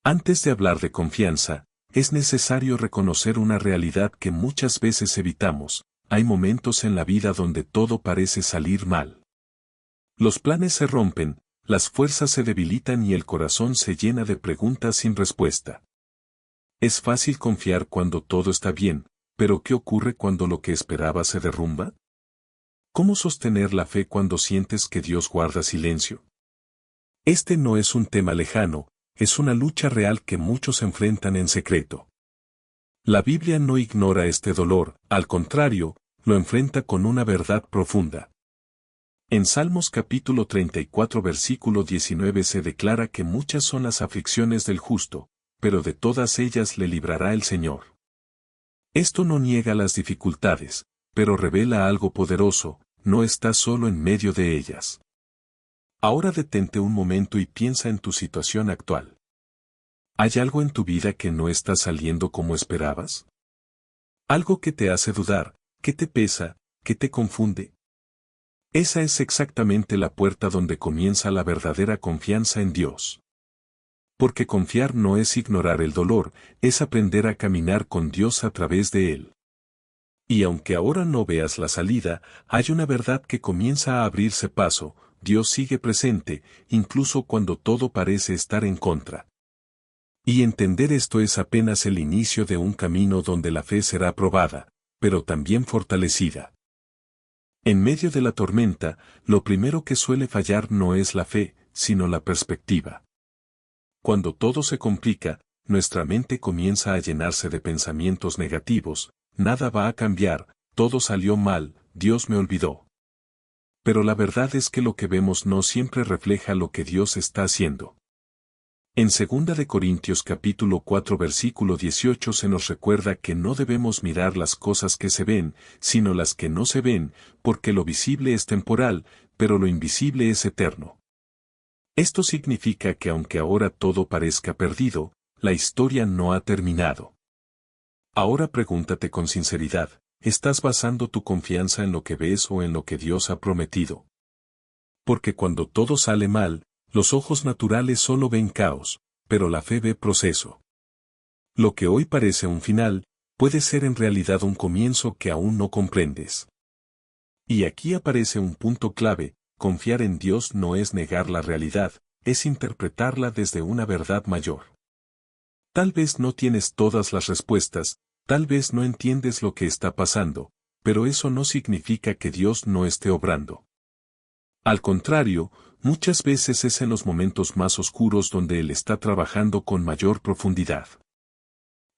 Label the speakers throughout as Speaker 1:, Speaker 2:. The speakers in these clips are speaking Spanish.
Speaker 1: Antes de hablar de confianza, es necesario reconocer una realidad que muchas veces evitamos: hay momentos en la vida donde todo parece salir mal. Los planes se rompen, las fuerzas se debilitan y el corazón se llena de preguntas sin respuesta. Es fácil confiar cuando todo está bien, pero ¿qué ocurre cuando lo que esperabas se derrumba? ¿Cómo sostener la fe cuando sientes que Dios guarda silencio? Este no es un tema lejano, es una lucha real que muchos enfrentan en secreto. La Biblia no ignora este dolor, al contrario, lo enfrenta con una verdad profunda. En Salmos capítulo 34 versículo 19 se declara que muchas son las aflicciones del justo, pero de todas ellas le librará el Señor. Esto no niega las dificultades, pero revela algo poderoso: no estás solo en medio de ellas. Ahora detente un momento y piensa en tu situación actual. ¿Hay algo en tu vida que no está saliendo como esperabas? ¿Algo que te hace dudar, que te pesa, que te confunde? Esa es exactamente la puerta donde comienza la verdadera confianza en Dios. Porque confiar no es ignorar el dolor, es aprender a caminar con Dios a través de él. Y aunque ahora no veas la salida, hay una verdad que comienza a abrirse paso: Dios sigue presente, incluso cuando todo parece estar en contra. Y entender esto es apenas el inicio de un camino donde la fe será probada, pero también fortalecida. En medio de la tormenta, lo primero que suele fallar no es la fe, sino la perspectiva. Cuando todo se complica, nuestra mente comienza a llenarse de pensamientos negativos: nada va a cambiar, todo salió mal, Dios me olvidó. Pero la verdad es que lo que vemos no siempre refleja lo que Dios está haciendo. En 2 de Corintios capítulo 4 versículo 18 se nos recuerda que no debemos mirar las cosas que se ven, sino las que no se ven, porque lo visible es temporal, pero lo invisible es eterno. Esto significa que aunque ahora todo parezca perdido, la historia no ha terminado. Ahora pregúntate con sinceridad: ¿estás basando tu confianza en lo que ves o en lo que Dios ha prometido? Porque cuando todo sale mal, los ojos naturales solo ven caos, pero la fe ve proceso. Lo que hoy parece un final, puede ser en realidad un comienzo que aún no comprendes. Y aquí aparece un punto clave: confiar en Dios no es negar la realidad, es interpretarla desde una verdad mayor. Tal vez no tienes todas las respuestas, tal vez no entiendes lo que está pasando, pero eso no significa que Dios no esté obrando. Al contrario, muchas veces es en los momentos más oscuros donde Él está trabajando con mayor profundidad.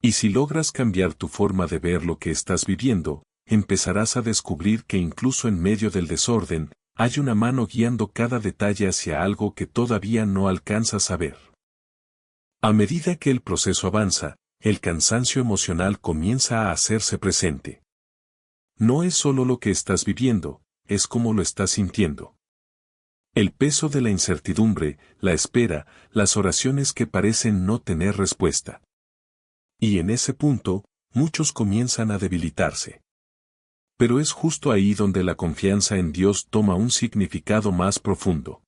Speaker 1: Y si logras cambiar tu forma de ver lo que estás viviendo, empezarás a descubrir que incluso en medio del desorden, hay una mano guiando cada detalle hacia algo que todavía no alcanzas a ver. A medida que el proceso avanza, el cansancio emocional comienza a hacerse presente. No es solo lo que estás viviendo, es cómo lo estás sintiendo. El peso de la incertidumbre, la espera, las oraciones que parecen no tener respuesta. Y en ese punto, muchos comienzan a debilitarse. Pero es justo ahí donde la confianza en Dios toma un significado más profundo.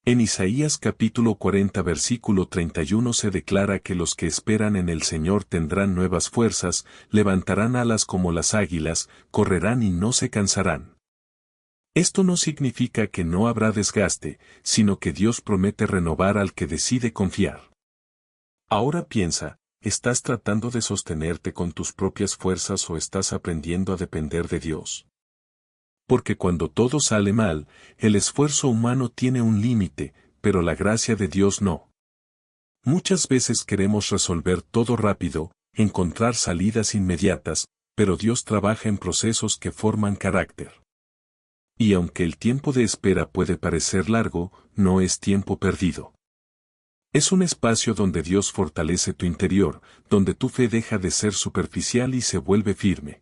Speaker 1: En Isaías capítulo 40 versículo 31 se declara que los que esperan en el Señor tendrán nuevas fuerzas, levantarán alas como las águilas, correrán y no se cansarán. Esto no significa que no habrá desgaste, sino que Dios promete renovar al que decide confiar. Ahora piensa: ¿estás tratando de sostenerte con tus propias fuerzas o estás aprendiendo a depender de Dios? Porque cuando todo sale mal, el esfuerzo humano tiene un límite, pero la gracia de Dios no. Muchas veces queremos resolver todo rápido, encontrar salidas inmediatas, pero Dios trabaja en procesos que forman carácter. Y aunque el tiempo de espera puede parecer largo, no es tiempo perdido. Es un espacio donde Dios fortalece tu interior, donde tu fe deja de ser superficial y se vuelve firme.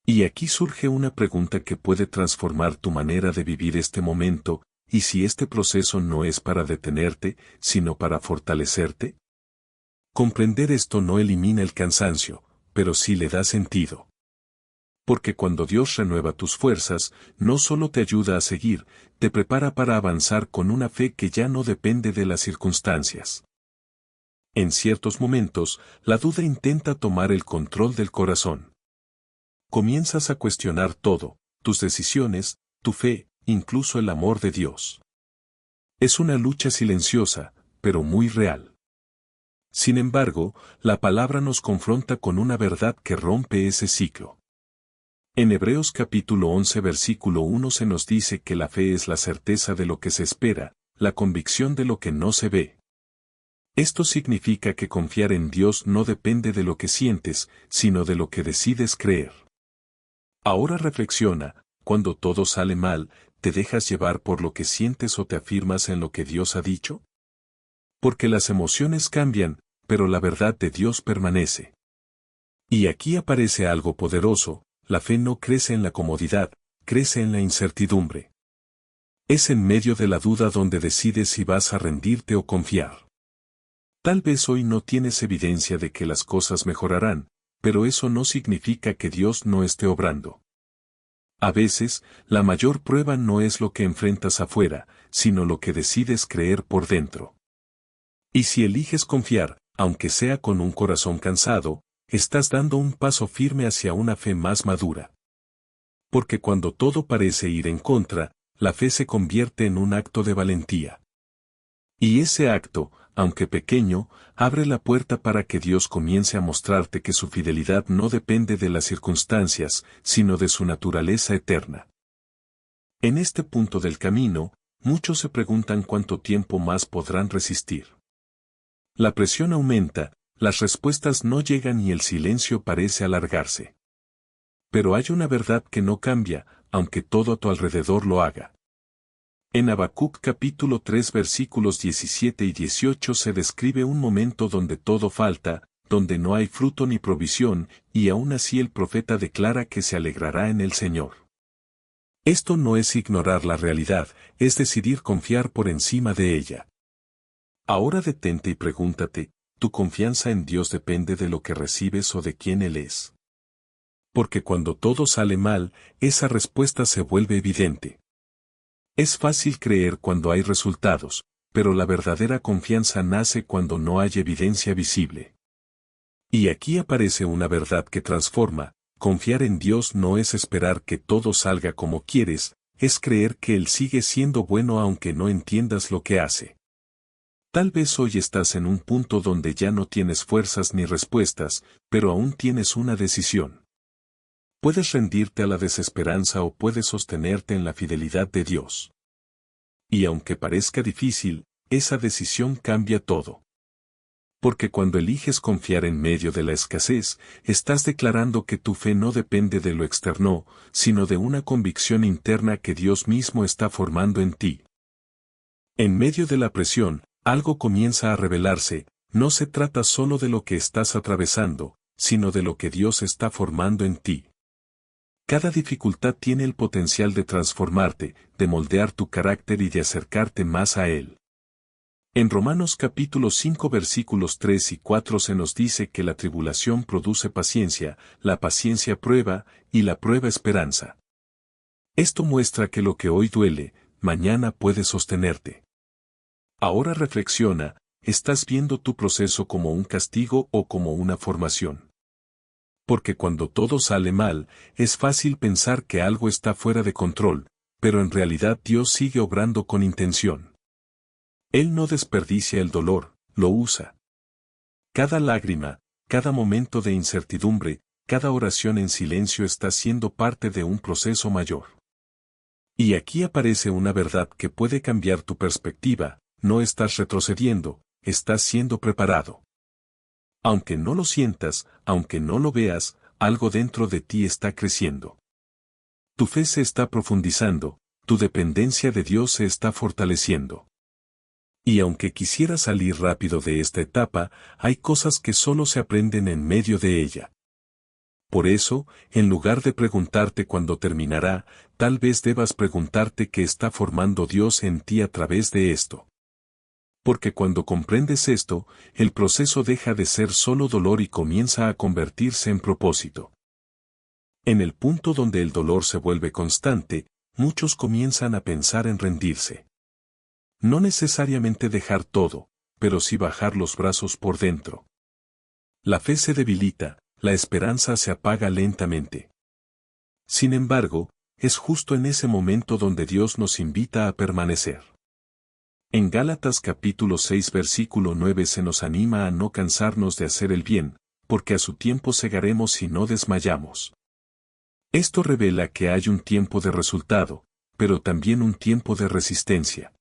Speaker 1: Y aquí surge una pregunta que puede transformar tu manera de vivir este momento: ¿y si este proceso no es para detenerte, sino para fortalecerte? Comprender esto no elimina el cansancio, pero sí le da sentido. Porque cuando Dios renueva tus fuerzas, no solo te ayuda a seguir, te prepara para avanzar con una fe que ya no depende de las circunstancias. En ciertos momentos, la duda intenta tomar el control del corazón. Comienzas a cuestionar todo, tus decisiones, tu fe, incluso el amor de Dios. Es una lucha silenciosa, pero muy real. Sin embargo, la palabra nos confronta con una verdad que rompe ese ciclo. En Hebreos capítulo 11 versículo 1 se nos dice que la fe es la certeza de lo que se espera, la convicción de lo que no se ve. Esto significa que confiar en Dios no depende de lo que sientes, sino de lo que decides creer. Ahora reflexiona, cuando todo sale mal, ¿te dejas llevar por lo que sientes o te afirmas en lo que Dios ha dicho? Porque las emociones cambian, pero la verdad de Dios permanece. Y aquí aparece algo poderoso, la fe no crece en la comodidad, crece en la incertidumbre. Es en medio de la duda donde decides si vas a rendirte o confiar. Tal vez hoy no tienes evidencia de que las cosas mejorarán, pero eso no significa que Dios no esté obrando. A veces, la mayor prueba no es lo que enfrentas afuera, sino lo que decides creer por dentro. Y si eliges confiar, aunque sea con un corazón cansado, estás dando un paso firme hacia una fe más madura. Porque cuando todo parece ir en contra, la fe se convierte en un acto de valentía. Y ese acto, aunque pequeño, abre la puerta para que Dios comience a mostrarte que su fidelidad no depende de las circunstancias, sino de su naturaleza eterna. En este punto del camino, muchos se preguntan cuánto tiempo más podrán resistir. La presión aumenta, las respuestas no llegan y el silencio parece alargarse. Pero hay una verdad que no cambia, aunque todo a tu alrededor lo haga. En Habacuc capítulo 3 versículos 17 y 18 se describe un momento donde todo falta, donde no hay fruto ni provisión, y aún así el profeta declara que se alegrará en el Señor. Esto no es ignorar la realidad, es decidir confiar por encima de ella. Ahora detente y pregúntate, ¿tu confianza en Dios depende de lo que recibes o de quién Él es? Porque cuando todo sale mal, esa respuesta se vuelve evidente. Es fácil creer cuando hay resultados, pero la verdadera confianza nace cuando no hay evidencia visible. Y aquí aparece una verdad que transforma, confiar en Dios no es esperar que todo salga como quieres, es creer que Él sigue siendo bueno aunque no entiendas lo que hace. Tal vez hoy estás en un punto donde ya no tienes fuerzas ni respuestas, pero aún tienes una decisión. Puedes rendirte a la desesperanza o puedes sostenerte en la fidelidad de Dios. Y aunque parezca difícil, esa decisión cambia todo. Porque cuando eliges confiar en medio de la escasez, estás declarando que tu fe no depende de lo externo, sino de una convicción interna que Dios mismo está formando en ti. En medio de la presión, algo comienza a revelarse, no se trata solo de lo que estás atravesando, sino de lo que Dios está formando en ti. Cada dificultad tiene el potencial de transformarte, de moldear tu carácter y de acercarte más a Él. En Romanos capítulo 5 versículos 3 y 4 se nos dice que la tribulación produce paciencia, la paciencia prueba, y la prueba esperanza. Esto muestra que lo que hoy duele, mañana puede sostenerte. Ahora reflexiona, ¿estás viendo tu proceso como un castigo o como una formación? Porque cuando todo sale mal, es fácil pensar que algo está fuera de control, pero en realidad Dios sigue obrando con intención. Él no desperdicia el dolor, lo usa. Cada lágrima, cada momento de incertidumbre, cada oración en silencio está siendo parte de un proceso mayor. Y aquí aparece una verdad que puede cambiar tu perspectiva, no estás retrocediendo, estás siendo preparado. Aunque no lo sientas, aunque no lo veas, algo dentro de ti está creciendo. Tu fe se está profundizando, tu dependencia de Dios se está fortaleciendo. Y aunque quisieras salir rápido de esta etapa, hay cosas que solo se aprenden en medio de ella. Por eso, en lugar de preguntarte cuándo terminará, tal vez debas preguntarte qué está formando Dios en ti a través de esto. Porque cuando comprendes esto, el proceso deja de ser solo dolor y comienza a convertirse en propósito. En el punto donde el dolor se vuelve constante, muchos comienzan a pensar en rendirse. No necesariamente dejar todo, pero sí bajar los brazos por dentro. La fe se debilita, la esperanza se apaga lentamente. Sin embargo, es justo en ese momento donde Dios nos invita a permanecer. En Gálatas capítulo 6 versículo 9 se nos anima a no cansarnos de hacer el bien, porque a su tiempo segaremos si no desmayamos. Esto revela que hay un tiempo de resultado, pero también un tiempo de resistencia.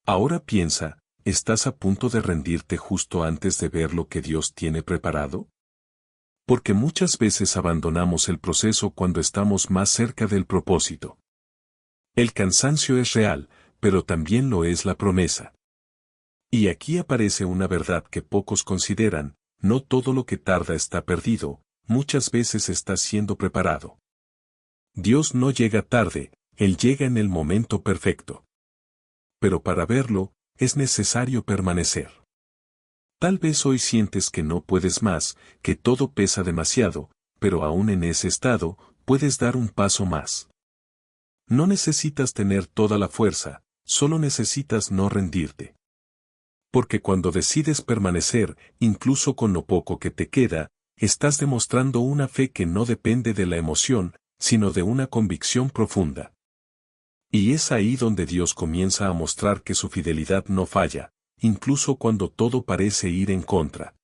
Speaker 1: Ahora piensa, ¿estás a punto de rendirte justo antes de ver lo que Dios tiene preparado? Porque muchas veces abandonamos el proceso cuando estamos más cerca del propósito. El cansancio es real, pero también lo es la promesa. Y aquí aparece una verdad que pocos consideran: no todo lo que tarda está perdido, muchas veces está siendo preparado. Dios no llega tarde, Él llega en el momento perfecto. Pero para verlo, es necesario permanecer. Tal vez hoy sientes que no puedes más, que todo pesa demasiado, pero aún en ese estado, puedes dar un paso más. No necesitas tener toda la fuerza, solo necesitas no rendirte. Porque cuando decides permanecer, incluso con lo poco que te queda, estás demostrando una fe que no depende de la emoción, sino de una convicción profunda. Y es ahí donde Dios comienza a mostrar que su fidelidad no falla, incluso cuando todo parece ir en contra.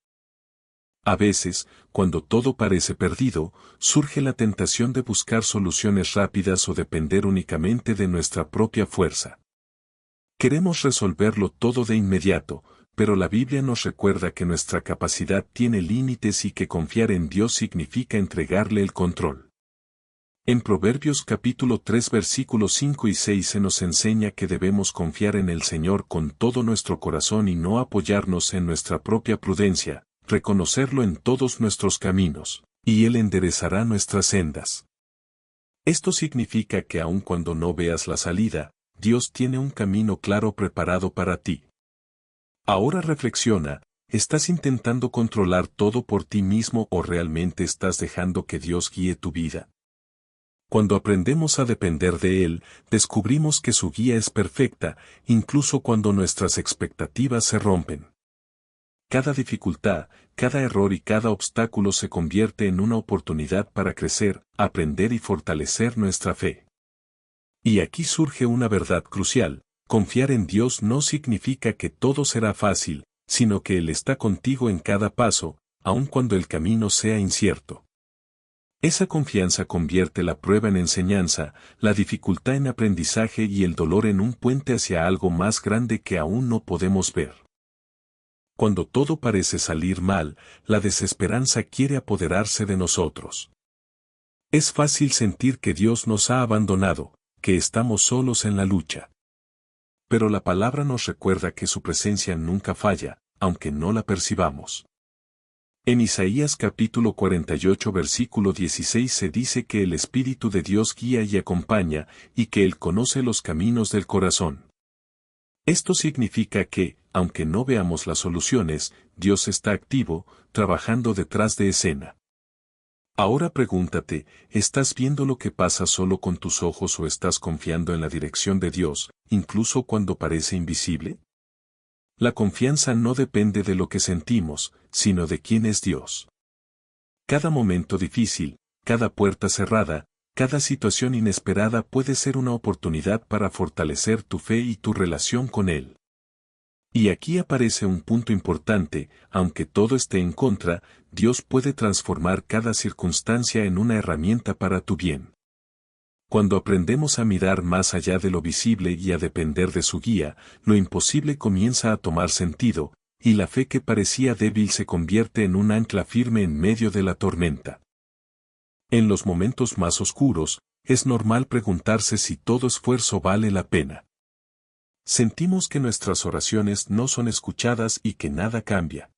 Speaker 1: A veces, cuando todo parece perdido, surge la tentación de buscar soluciones rápidas o depender únicamente de nuestra propia fuerza. Queremos resolverlo todo de inmediato, pero la Biblia nos recuerda que nuestra capacidad tiene límites y que confiar en Dios significa entregarle el control. En Proverbios capítulo 3 versículos 5 y 6 se nos enseña que debemos confiar en el Señor con todo nuestro corazón y no apoyarnos en nuestra propia prudencia, reconocerlo en todos nuestros caminos, y Él enderezará nuestras sendas. Esto significa que aun cuando no veas la salida, Dios tiene un camino claro preparado para ti. Ahora reflexiona, ¿estás intentando controlar todo por ti mismo o realmente estás dejando que Dios guíe tu vida? Cuando aprendemos a depender de Él, descubrimos que su guía es perfecta, incluso cuando nuestras expectativas se rompen. Cada dificultad, cada error y cada obstáculo se convierte en una oportunidad para crecer, aprender y fortalecer nuestra fe. Y aquí surge una verdad crucial: confiar en Dios no significa que todo será fácil, sino que Él está contigo en cada paso, aun cuando el camino sea incierto. Esa confianza convierte la prueba en enseñanza, la dificultad en aprendizaje y el dolor en un puente hacia algo más grande que aún no podemos ver. Cuando todo parece salir mal, la desesperanza quiere apoderarse de nosotros. Es fácil sentir que Dios nos ha abandonado, que estamos solos en la lucha. Pero la palabra nos recuerda que su presencia nunca falla, aunque no la percibamos. En Isaías capítulo 48 versículo 16 se dice que el Espíritu de Dios guía y acompaña, y que Él conoce los caminos del corazón. Esto significa que, aunque no veamos las soluciones, Dios está activo, trabajando detrás de escena. Ahora pregúntate, ¿estás viendo lo que pasa solo con tus ojos o estás confiando en la dirección de Dios, incluso cuando parece invisible? La confianza no depende de lo que sentimos, sino de quién es Dios. Cada momento difícil, cada puerta cerrada, cada situación inesperada puede ser una oportunidad para fortalecer tu fe y tu relación con Él. Y aquí aparece un punto importante: aunque todo esté en contra, Dios puede transformar cada circunstancia en una herramienta para tu bien. Cuando aprendemos a mirar más allá de lo visible y a depender de su guía, lo imposible comienza a tomar sentido, y la fe que parecía débil se convierte en un ancla firme en medio de la tormenta. En los momentos más oscuros, es normal preguntarse si todo esfuerzo vale la pena. Sentimos que nuestras oraciones no son escuchadas y que nada cambia.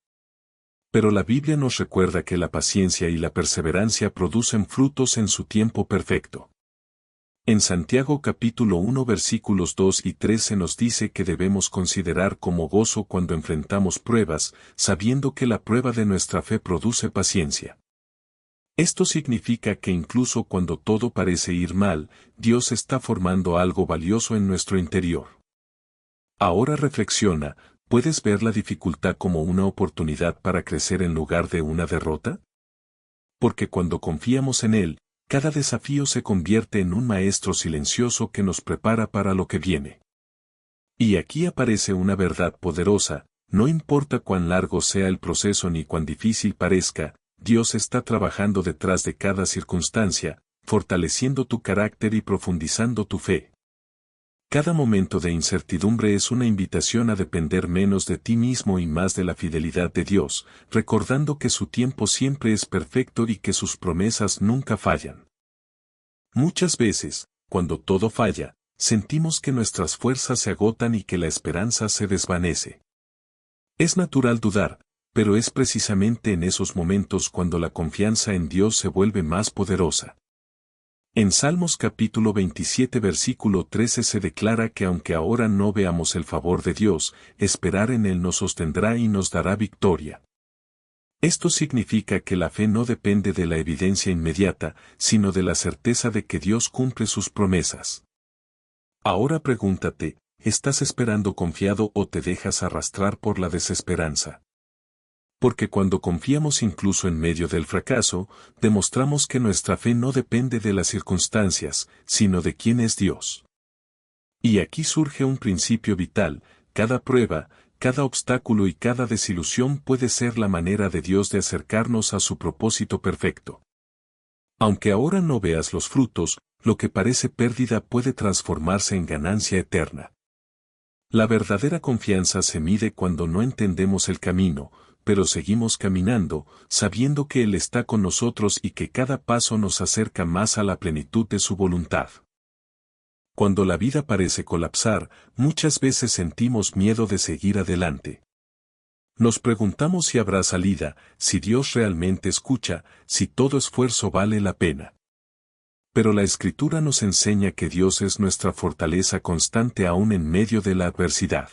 Speaker 1: Pero la Biblia nos recuerda que la paciencia y la perseverancia producen frutos en su tiempo perfecto. En Santiago capítulo 1 versículos 2 y 3 se nos dice que debemos considerar como gozo cuando enfrentamos pruebas, sabiendo que la prueba de nuestra fe produce paciencia. Esto significa que incluso cuando todo parece ir mal, Dios está formando algo valioso en nuestro interior. Ahora reflexiona, ¿puedes ver la dificultad como una oportunidad para crecer en lugar de una derrota? Porque cuando confiamos en Él, cada desafío se convierte en un maestro silencioso que nos prepara para lo que viene. Y aquí aparece una verdad poderosa: no importa cuán largo sea el proceso ni cuán difícil parezca, Dios está trabajando detrás de cada circunstancia, fortaleciendo tu carácter y profundizando tu fe. Cada momento de incertidumbre es una invitación a depender menos de ti mismo y más de la fidelidad de Dios, recordando que su tiempo siempre es perfecto y que sus promesas nunca fallan. Muchas veces, cuando todo falla, sentimos que nuestras fuerzas se agotan y que la esperanza se desvanece. Es natural dudar, pero es precisamente en esos momentos cuando la confianza en Dios se vuelve más poderosa. En Salmos capítulo 27 versículo 13 se declara que aunque ahora no veamos el favor de Dios, esperar en Él nos sostendrá y nos dará victoria. Esto significa que la fe no depende de la evidencia inmediata, sino de la certeza de que Dios cumple sus promesas. Ahora pregúntate, ¿estás esperando confiado o te dejas arrastrar por la desesperanza? Porque cuando confiamos incluso en medio del fracaso, demostramos que nuestra fe no depende de las circunstancias, sino de quién es Dios. Y aquí surge un principio vital: cada prueba, cada obstáculo y cada desilusión puede ser la manera de Dios de acercarnos a su propósito perfecto. Aunque ahora no veas los frutos, lo que parece pérdida puede transformarse en ganancia eterna. La verdadera confianza se mide cuando no entendemos el camino, pero seguimos caminando, sabiendo que Él está con nosotros y que cada paso nos acerca más a la plenitud de su voluntad. Cuando la vida parece colapsar, muchas veces sentimos miedo de seguir adelante. Nos preguntamos si habrá salida, si Dios realmente escucha, si todo esfuerzo vale la pena. Pero la Escritura nos enseña que Dios es nuestra fortaleza constante aún en medio de la adversidad.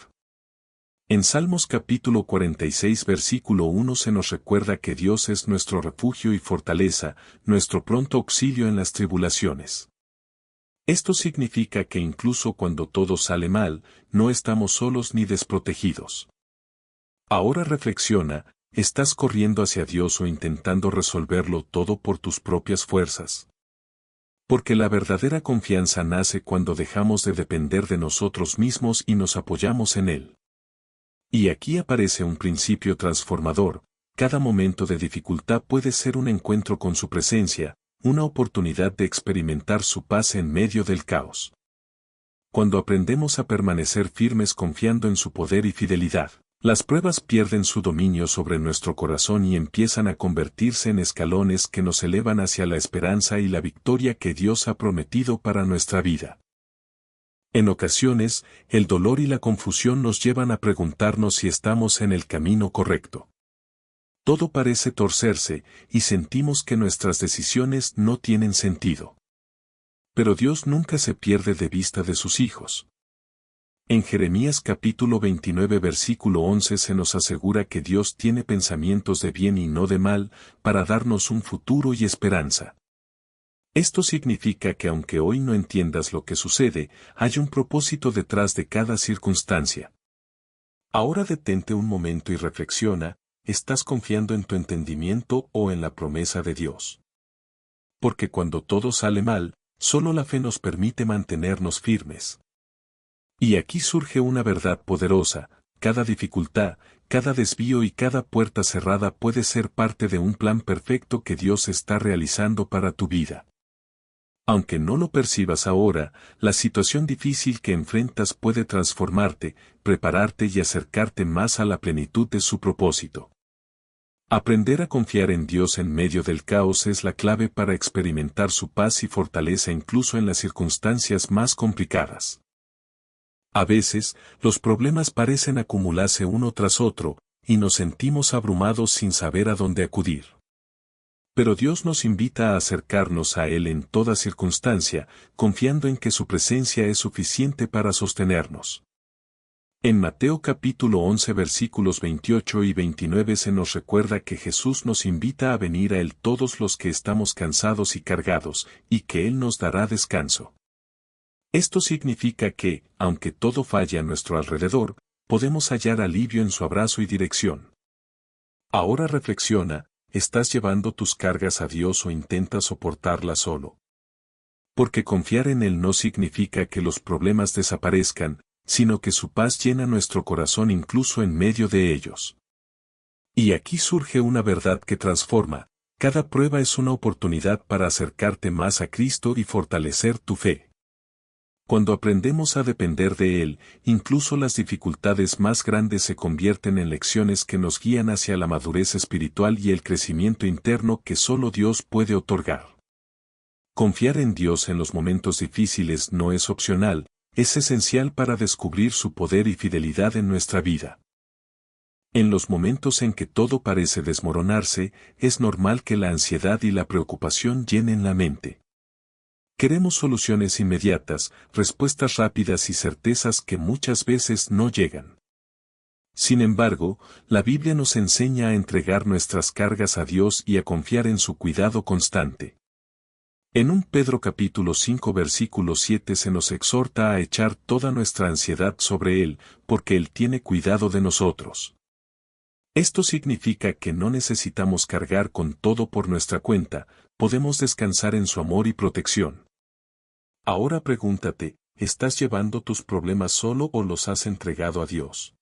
Speaker 1: En Salmos capítulo 46 versículo 1 se nos recuerda que Dios es nuestro refugio y fortaleza, nuestro pronto auxilio en las tribulaciones. Esto significa que incluso cuando todo sale mal, no estamos solos ni desprotegidos. Ahora reflexiona: ¿estás corriendo hacia Dios o intentando resolverlo todo por tus propias fuerzas? Porque la verdadera confianza nace cuando dejamos de depender de nosotros mismos y nos apoyamos en Él. Y aquí aparece un principio transformador: cada momento de dificultad puede ser un encuentro con su presencia, una oportunidad de experimentar su paz en medio del caos. Cuando aprendemos a permanecer firmes confiando en su poder y fidelidad, las pruebas pierden su dominio sobre nuestro corazón y empiezan a convertirse en escalones que nos elevan hacia la esperanza y la victoria que Dios ha prometido para nuestra vida. En ocasiones, el dolor y la confusión nos llevan a preguntarnos si estamos en el camino correcto. Todo parece torcerse, y sentimos que nuestras decisiones no tienen sentido. Pero Dios nunca se pierde de vista de sus hijos. En Jeremías capítulo 29 versículo 11 se nos asegura que Dios tiene pensamientos de bien y no de mal, para darnos un futuro y esperanza. Esto significa que aunque hoy no entiendas lo que sucede, hay un propósito detrás de cada circunstancia. Ahora detente un momento y reflexiona: ¿estás confiando en tu entendimiento o en la promesa de Dios? Porque cuando todo sale mal, solo la fe nos permite mantenernos firmes. Y aquí surge una verdad poderosa: cada dificultad, cada desvío y cada puerta cerrada puede ser parte de un plan perfecto que Dios está realizando para tu vida. Aunque no lo percibas ahora, la situación difícil que enfrentas puede transformarte, prepararte y acercarte más a la plenitud de su propósito. Aprender a confiar en Dios en medio del caos es la clave para experimentar su paz y fortaleza incluso en las circunstancias más complicadas. A veces, los problemas parecen acumularse uno tras otro, y nos sentimos abrumados sin saber a dónde acudir. Pero Dios nos invita a acercarnos a Él en toda circunstancia, confiando en que su presencia es suficiente para sostenernos. En Mateo capítulo 11 versículos 28 y 29 se nos recuerda que Jesús nos invita a venir a Él todos los que estamos cansados y cargados, y que Él nos dará descanso. Esto significa que, aunque todo falle a nuestro alrededor, podemos hallar alivio en su abrazo y dirección. Ahora reflexiona, ¿estás llevando tus cargas a Dios o intentas soportarlas solo? Porque confiar en Él no significa que los problemas desaparezcan, sino que su paz llena nuestro corazón incluso en medio de ellos. Y aquí surge una verdad que transforma: cada prueba es una oportunidad para acercarte más a Cristo y fortalecer tu fe. Cuando aprendemos a depender de Él, incluso las dificultades más grandes se convierten en lecciones que nos guían hacia la madurez espiritual y el crecimiento interno que solo Dios puede otorgar. Confiar en Dios en los momentos difíciles no es opcional, es esencial para descubrir su poder y fidelidad en nuestra vida. En los momentos en que todo parece desmoronarse, es normal que la ansiedad y la preocupación llenen la mente. Queremos soluciones inmediatas, respuestas rápidas y certezas que muchas veces no llegan. Sin embargo, la Biblia nos enseña a entregar nuestras cargas a Dios y a confiar en su cuidado constante. En 1 Pedro capítulo 5 versículo 7 se nos exhorta a echar toda nuestra ansiedad sobre Él, porque Él tiene cuidado de nosotros. Esto significa que no necesitamos cargar con todo por nuestra cuenta, podemos descansar en su amor y protección. Ahora pregúntate, ¿estás llevando tus problemas solo o los has entregado a Dios?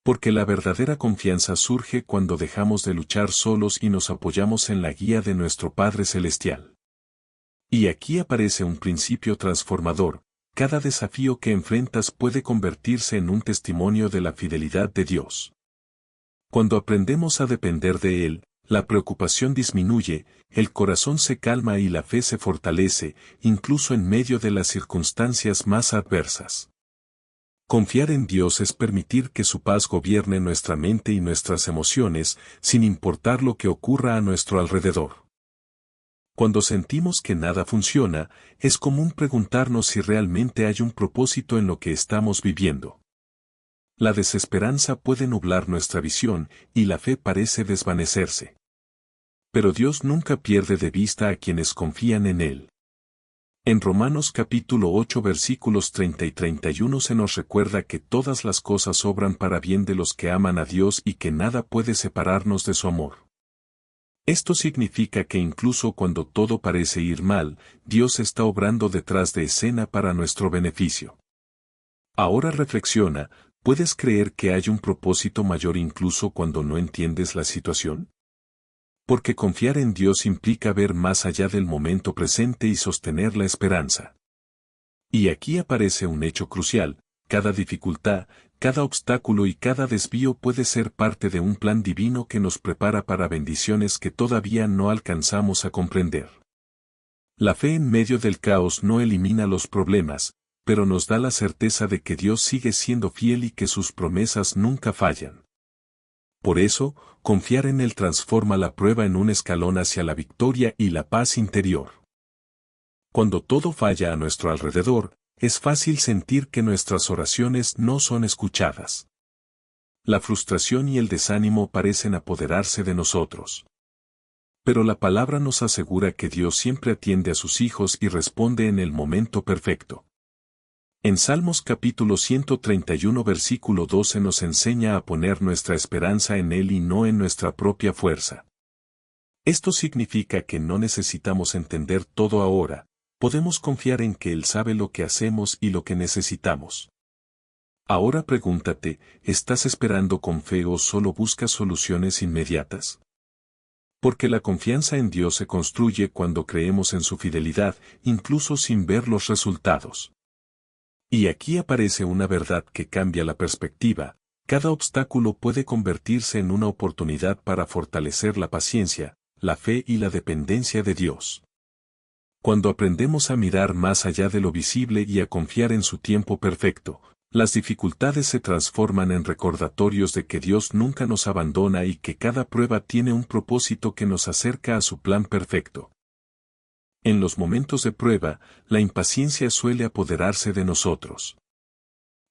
Speaker 1: Porque la verdadera confianza surge cuando dejamos de luchar solos y nos apoyamos en la guía de nuestro Padre Celestial. Y aquí aparece un principio transformador: cada desafío que enfrentas puede convertirse en un testimonio de la fidelidad de Dios. Cuando aprendemos a depender de Él, la preocupación disminuye, el corazón se calma y la fe se fortalece, incluso en medio de las circunstancias más adversas. Confiar en Dios es permitir que su paz gobierne nuestra mente y nuestras emociones, sin importar lo que ocurra a nuestro alrededor. Cuando sentimos que nada funciona, es común preguntarnos si realmente hay un propósito en lo que estamos viviendo. La desesperanza puede nublar nuestra visión, y la fe parece desvanecerse. Pero Dios nunca pierde de vista a quienes confían en Él. En Romanos capítulo 8 versículos 30 y 31 se nos recuerda que todas las cosas obran para bien de los que aman a Dios y que nada puede separarnos de su amor. Esto significa que incluso cuando todo parece ir mal, Dios está obrando detrás de escena para nuestro beneficio. Ahora reflexiona, ¿puedes creer que hay un propósito mayor incluso cuando no entiendes la situación? Porque confiar en Dios implica ver más allá del momento presente y sostener la esperanza. Y aquí aparece un hecho crucial: cada dificultad, cada obstáculo y cada desvío puede ser parte de un plan divino que nos prepara para bendiciones que todavía no alcanzamos a comprender. La fe en medio del caos no elimina los problemas, pero nos da la certeza de que Dios sigue siendo fiel y que sus promesas nunca fallan. Por eso, confiar en Él transforma la prueba en un escalón hacia la victoria y la paz interior. Cuando todo falla a nuestro alrededor, es fácil sentir que nuestras oraciones no son escuchadas. La frustración y el desánimo parecen apoderarse de nosotros. Pero la palabra nos asegura que Dios siempre atiende a sus hijos y responde en el momento perfecto. En Salmos capítulo 131 versículo 12 nos enseña a poner nuestra esperanza en Él y no en nuestra propia fuerza. Esto significa que no necesitamos entender todo ahora, podemos confiar en que Él sabe lo que hacemos y lo que necesitamos. Ahora pregúntate, ¿estás esperando con fe o solo buscas soluciones inmediatas? Porque la confianza en Dios se construye cuando creemos en su fidelidad, incluso sin ver los resultados. Y aquí aparece una verdad que cambia la perspectiva: cada obstáculo puede convertirse en una oportunidad para fortalecer la paciencia, la fe y la dependencia de Dios. Cuando aprendemos a mirar más allá de lo visible y a confiar en su tiempo perfecto, las dificultades se transforman en recordatorios de que Dios nunca nos abandona y que cada prueba tiene un propósito que nos acerca a su plan perfecto. En los momentos de prueba, la impaciencia suele apoderarse de nosotros.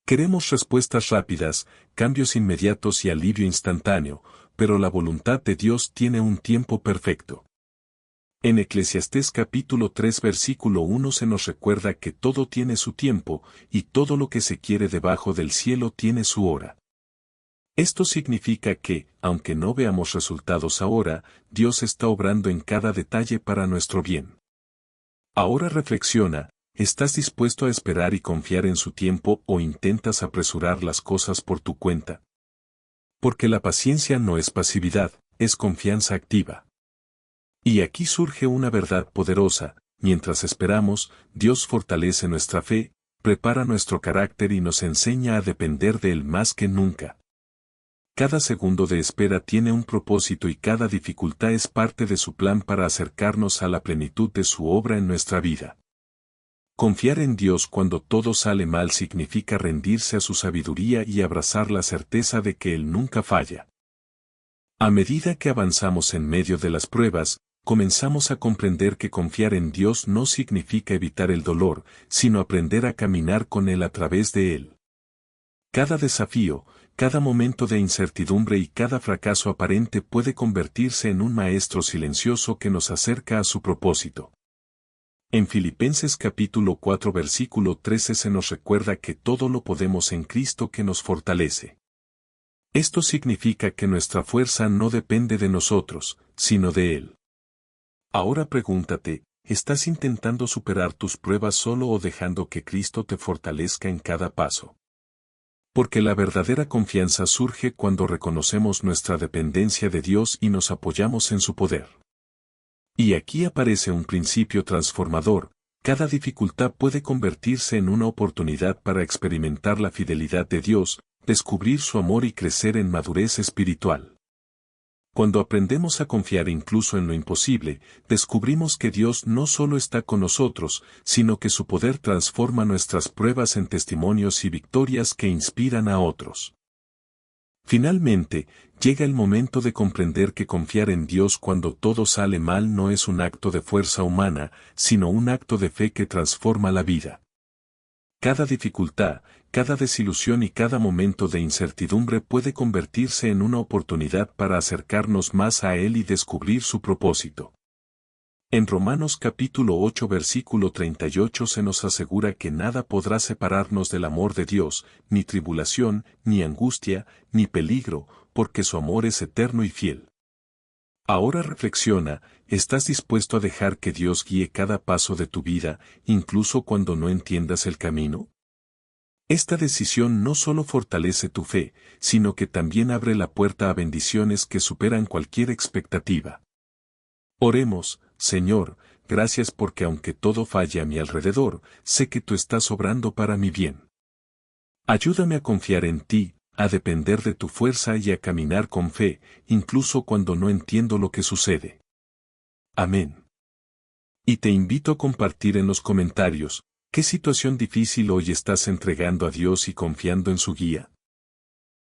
Speaker 1: Queremos respuestas rápidas, cambios inmediatos y alivio instantáneo, pero la voluntad de Dios tiene un tiempo perfecto. En Eclesiastés capítulo 3 versículo 1 se nos recuerda que todo tiene su tiempo, y todo lo que se quiere debajo del cielo tiene su hora. Esto significa que, aunque no veamos resultados ahora, Dios está obrando en cada detalle para nuestro bien. Ahora reflexiona, ¿estás dispuesto a esperar y confiar en su tiempo o intentas apresurar las cosas por tu cuenta? Porque la paciencia no es pasividad, es confianza activa. Y aquí surge una verdad poderosa: mientras esperamos, Dios fortalece nuestra fe, prepara nuestro carácter y nos enseña a depender de Él más que nunca. Cada segundo de espera tiene un propósito y cada dificultad es parte de su plan para acercarnos a la plenitud de su obra en nuestra vida. Confiar en Dios cuando todo sale mal significa rendirse a su sabiduría y abrazar la certeza de que Él nunca falla. A medida que avanzamos en medio de las pruebas, comenzamos a comprender que confiar en Dios no significa evitar el dolor, sino aprender a caminar con Él a través de él. Cada desafío, cada momento de incertidumbre y cada fracaso aparente puede convertirse en un maestro silencioso que nos acerca a su propósito. En Filipenses capítulo 4 versículo 13 se nos recuerda que todo lo podemos en Cristo que nos fortalece. Esto significa que nuestra fuerza no depende de nosotros, sino de Él. Ahora pregúntate, ¿estás intentando superar tus pruebas solo o dejando que Cristo te fortalezca en cada paso? Porque la verdadera confianza surge cuando reconocemos nuestra dependencia de Dios y nos apoyamos en su poder. Y aquí aparece un principio transformador: cada dificultad puede convertirse en una oportunidad para experimentar la fidelidad de Dios, descubrir su amor y crecer en madurez espiritual. Cuando aprendemos a confiar incluso en lo imposible, descubrimos que Dios no solo está con nosotros, sino que su poder transforma nuestras pruebas en testimonios y victorias que inspiran a otros. Finalmente, llega el momento de comprender que confiar en Dios cuando todo sale mal no es un acto de fuerza humana, sino un acto de fe que transforma la vida. Cada dificultad, cada desilusión y cada momento de incertidumbre puede convertirse en una oportunidad para acercarnos más a Él y descubrir su propósito. En Romanos capítulo 8 versículo 38 se nos asegura que nada podrá separarnos del amor de Dios, ni tribulación, ni angustia, ni peligro, porque su amor es eterno y fiel. Ahora reflexiona, ¿estás dispuesto a dejar que Dios guíe cada paso de tu vida, incluso cuando no entiendas el camino? Esta decisión no solo fortalece tu fe, sino que también abre la puerta a bendiciones que superan cualquier expectativa. Oremos: Señor, gracias porque aunque todo falle a mi alrededor, sé que tú estás obrando para mi bien. Ayúdame a confiar en ti, a depender de tu fuerza y a caminar con fe, incluso cuando no entiendo lo que sucede. Amén. Y te invito a compartir en los comentarios, ¿qué situación difícil hoy estás entregando a Dios y confiando en su guía?